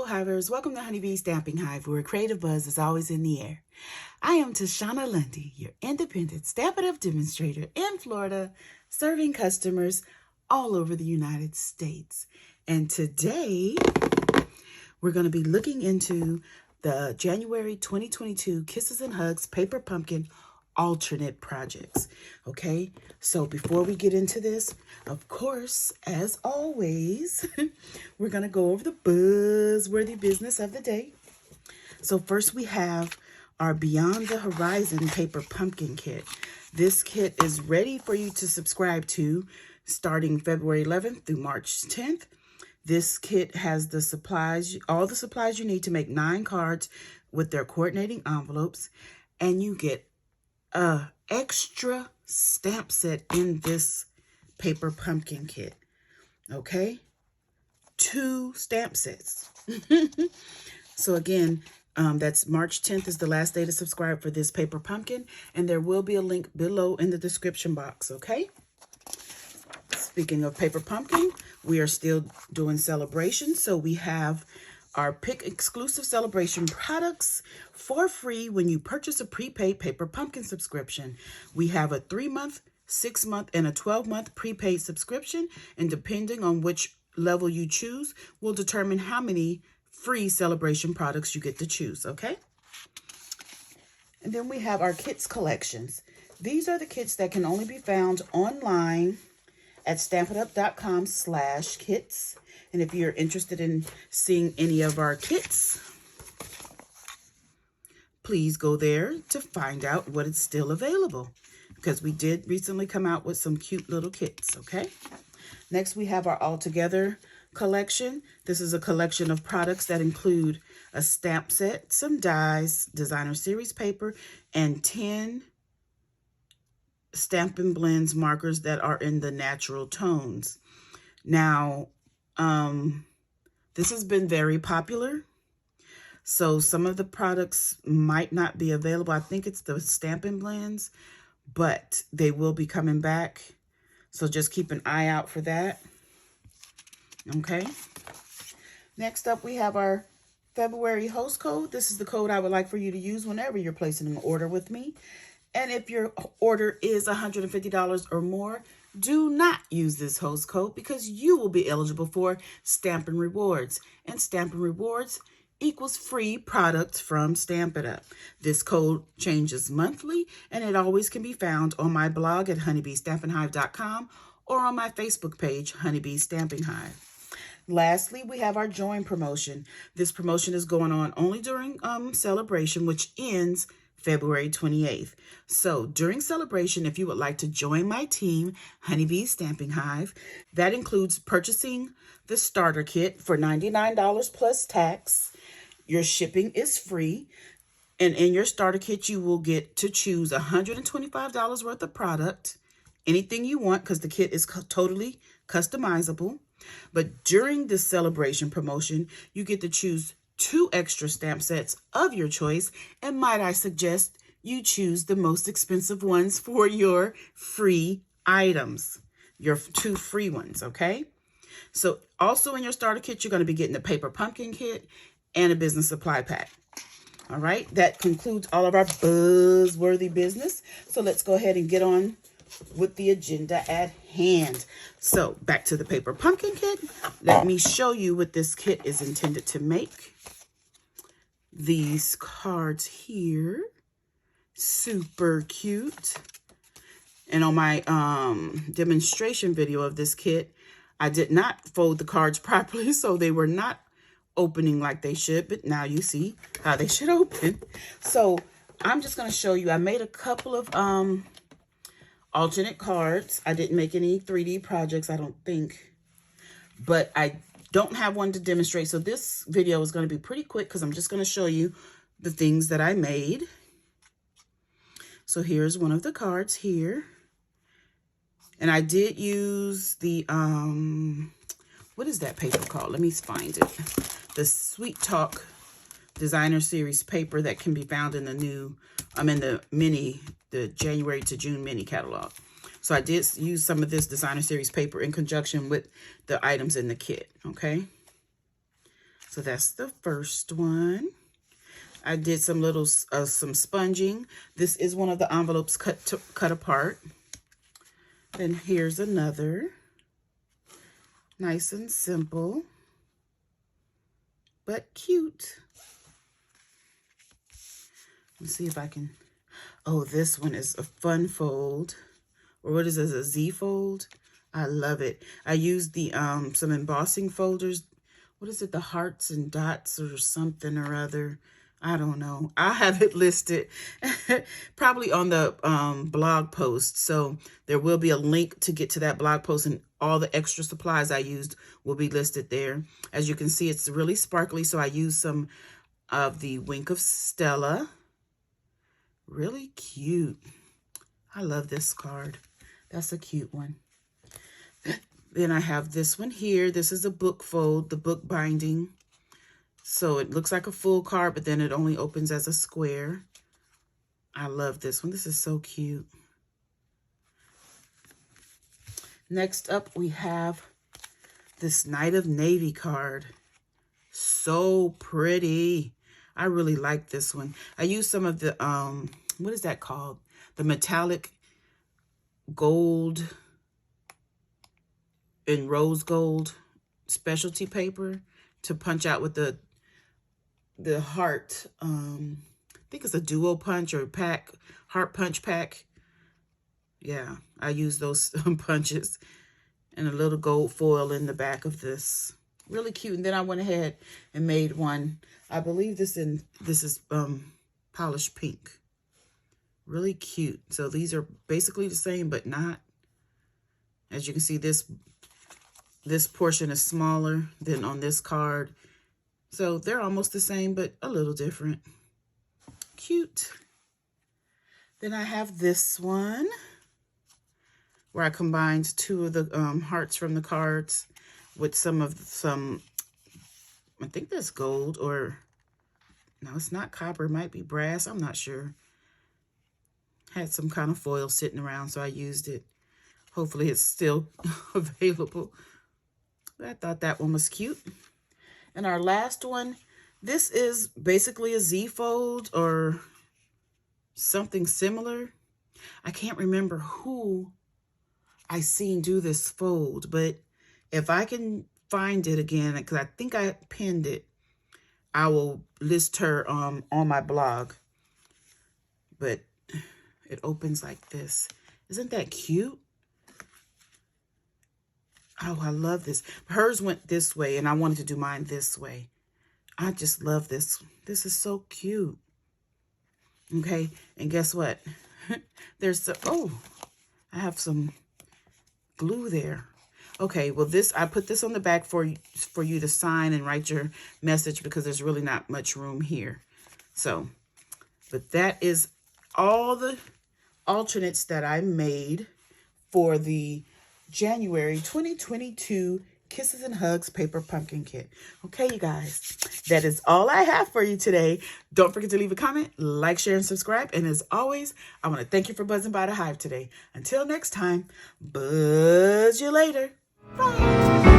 Hello, Hivers. Welcome to Honeybee Stamping Hive, where creative buzz is always in the air. I am Tashana Lundy, your Independent Stampin' Up Demonstrator in Florida, serving customers all over the United States. And today, we're going to be looking into the January 2022 Kisses and Hugs Paper Pumpkin alternate projects. Okay, so before we get into this, of course, as always, we're going to go over the buzzworthy business of the day. So first we have our Beyond the Horizon Paper Pumpkin Kit. This kit is ready for you to subscribe to starting February 11th through March 10th. This kit has the supplies, all the supplies you need to make 9 cards with their coordinating envelopes, and you get a extra stamp set in this paper pumpkin kit. Okay, 2 stamp sets. So again, that's March 10th is the last day to subscribe for this paper pumpkin, and there will be a link below in the description box. Okay, speaking of paper pumpkin, we are still doing celebrations, so we have our pick exclusive celebration products for free when you purchase a prepaid paper pumpkin subscription. We have a 3-month, 6-month, and a 12-month prepaid subscription, and depending on which level you choose will determine how many free celebration products you get to choose. Okay, and then we have our kits collections. These are the kits that can only be found online at stampinup.com/kits. And if you're interested in seeing any of our kits, please go there to find out what is still available, because we did recently come out with some cute little kits. Okay, next we have our All Together collection. This is a collection of products that include a stamp set, some dies, designer series paper, and 10 Stampin' Blends markers that are in the natural tones. Now, this has been very popular, so some of the products might not be available. I think it's the Stampin' Blends, but they will be coming back, so just keep an eye out for that. Okay, next up we have our February host code. This is the code I would like for you to use whenever you're placing an order with me. And if your order is $150 or more, do not use this host code, because you will be eligible for Stampin' Rewards. And Stampin' Rewards equals free products from Stampin' Up. This code changes monthly, and it always can be found on my blog at honeybeestampinghive.com or on my Facebook page, Honeybee Stamping Hive. Lastly, we have our join promotion. This promotion is going on only during celebration, which ends February 28th. So during celebration, if you would like to join my team, Honeybee Stamping Hive, that includes purchasing the starter kit for $99 plus tax. Your shipping is free. And in your starter kit, you will get to choose $125 worth of product, anything you want, because the kit is totally customizable. But during this celebration promotion, you get to choose 2 extra stamp sets of your choice, and might I suggest you choose the most expensive ones for your free items, your 2 free ones. Okay, so also in your starter kit, you're going to be getting a paper pumpkin kit and a business supply pack. All right, that concludes all of our buzzworthy business. So let's go ahead and get on with the agenda at hand. So back to the paper pumpkin kit. Let me show you what this kit is intended to make. These cards here, super cute. And on my demonstration video of this kit, I did not fold the cards properly, so they were not opening like they should, but now you see how they should open. So I'm just going to show you, I made a couple of alternate cards. I didn't make any 3D projects, I don't think, but I don't have one to demonstrate. So this video is going to be pretty quick, because I'm just going to show you the things that I made. So here's one of the cards here. And I did use the, what is that paper called? Let me find it. The Sweet Talk designer series paper that can be found in the new, in the January to June mini catalog. So I did use some of this designer series paper in conjunction with the items in the kit. Okay, So that's the first one. I did some little, some sponging. This is one of the envelopes cut apart. Then here's another. Nice and simple, but cute. Let's see if I can, oh, this one is a fun fold. Or what is this, a Z fold? I love it. I used the, some embossing folders. What is it, the hearts and dots or something or other? I don't know. I have it listed probably on the blog post. So there will be a link to get to that blog post, and all the extra supplies I used will be listed there. As you can see, it's really sparkly. So I used some of the Wink of Stella. Really cute. I love this card. That's a cute one. Then I have this one here. This is a book fold, the book binding. So it looks like a full card, but then it only opens as a square. I love this one. This is so cute. Next up, we have this Knight of Navy card. So pretty. I really like this one. I used some of the, what is that called? The metallic gold and rose gold specialty paper to punch out with the heart. I think it's a duo punch or pack, heart punch pack. Yeah, I use those punches, and a little gold foil in the back of this. Really cute. And then I went ahead and made one. I believe this is polished pink. Really cute. So these are basically the same, but not. As you can see, this portion is smaller than on this card. So they're almost the same, but a little different. Cute. Then I have this one where I combined two of the hearts from the cards with some, I think that's gold, or no, it's not copper. It might be brass. I'm not sure. Had some kind of foil sitting around, so I used it. Hopefully it's still available. But I thought that one was cute. And our last one, this is basically a Z fold or something similar. I can't remember who I seen do this fold, but if I can find it again, because I think I pinned it, I will list her on my blog. But it opens like this. Isn't that cute? Oh, I love this. Hers went this way, and I wanted to do mine this way. I just love this. This is so cute. Okay, and guess what? There's oh, I have some glue there. Okay, well I put this on the back for you to sign and write your message, because there's really not much room here. So, but that is all the alternates that I made for the January 2022 Kisses and Hugs Paper Pumpkin Kit. Okay, you guys, that is all I have for you today. Don't forget to leave a comment, like, share, and subscribe. And as always, I want to thank you for buzzing by the Hive today. Until next time, buzz you later. Bye.